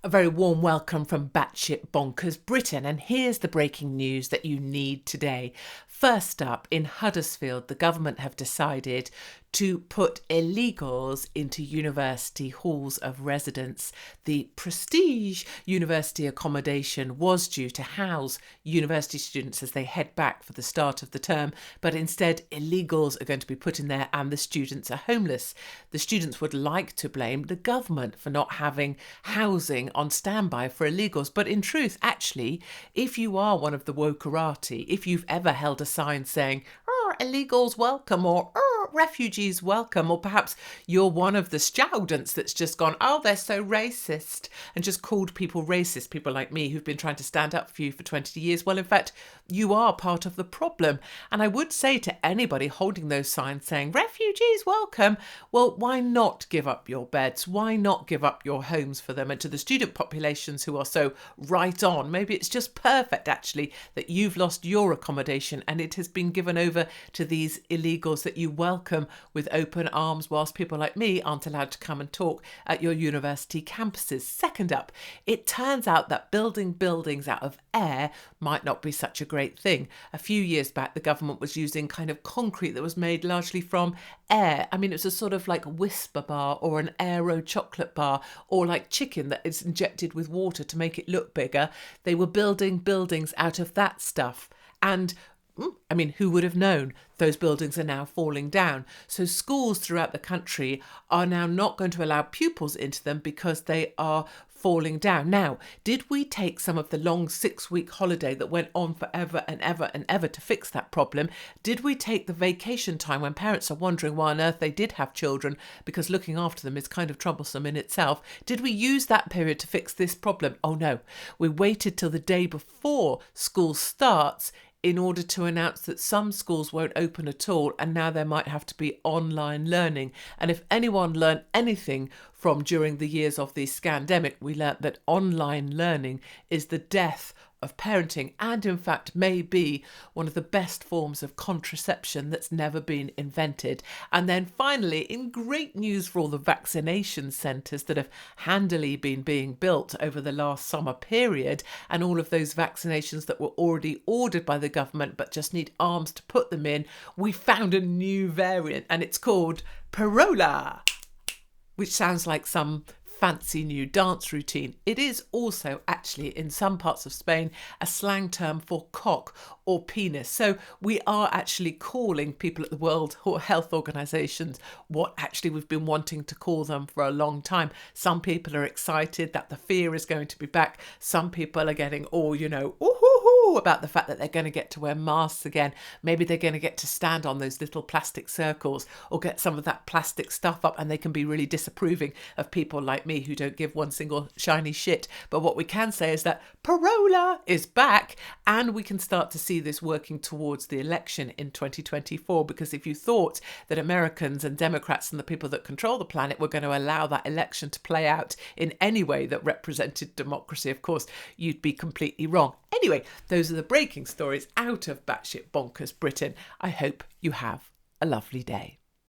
A very warm welcome from Batsh Bonkers Britain, and here's the breaking news that you need today. First up, in Huddersfield, the government have decided to put illegals into university halls of residence. The prestige university accommodation was due to house university students as they head back for the start of the term, but instead illegals are going to be put in there and the students are homeless. The students would like to blame the government for not having housing on standby for illegals, but in truth, actually, if you are one of the wokerati, if you've ever held a sign saying illegals welcome or refugees welcome, or perhaps you're one of the students that's just gone, oh, they're so racist, and just called people racist, people like me who've been trying to stand up for you for 20 years. Well, in fact, you are part of the problem. And I would say to anybody holding those signs saying refugees welcome, well, why not give up your beds? Why not give up your homes for them? And to the student populations who are so right on, maybe it's just perfect actually that you've lost your accommodation and it has been given over to these illegals that you welcome with open arms, whilst people like me aren't allowed to come and talk at your university campuses. Second up, it turns out that building buildings out of air might not be such a great thing. A few years back, the government was using kind of concrete that was made largely from air. I mean, it was a sort of like Whisper bar or an Aero chocolate bar, or like chicken that is injected with water to make it look bigger. They were building buildings out of that stuff. And I mean, who would have known those buildings are now falling down? So schools throughout the country are now not going to allow pupils into them because they are falling down. Now, did we take some of the long 6-week holiday that went on forever and ever and ever to fix that problem? Did we take the vacation time when parents are wondering why on earth they did have children, because looking after them is kind of troublesome in itself? Did we use that period to fix this problem? Oh no, we waited till the day before school starts in order to announce that some schools won't open at all, and now there might have to be online learning. And if anyone learned anything from during the years of the scandemic, we learnt that online learning is the death of parenting, and in fact may be one of the best forms of contraception that's never been invented. And then finally, in great news for all the vaccination centres that have handily been being built over the last summer period, and all of those vaccinations that were already ordered by the government but just need arms to put them in, we found a new variant and it's called Parola, which sounds like some fancy new dance routine. It is also actually in some parts of Spain a slang term for cock or penis. So we are actually calling people at the World Health Organizations what actually we've been wanting to call them for a long time. Some people are excited that the fear is going to be back. Some people are getting about the fact that they're going to get to wear masks again. Maybe they're going to get to stand on those little plastic circles or get some of that plastic stuff up, and they can be really disapproving of people like me who don't give one single shiny shit. But what we can say is that Parola is back, and we can start to see this working towards the election in 2024, because if you thought that Americans and Democrats and the people that control the planet were going to allow that election to play out in any way that represented democracy, of course, you'd be completely wrong. Anyway, those are the breaking stories out of Batshit Bonkers Britain. I hope you have a lovely day.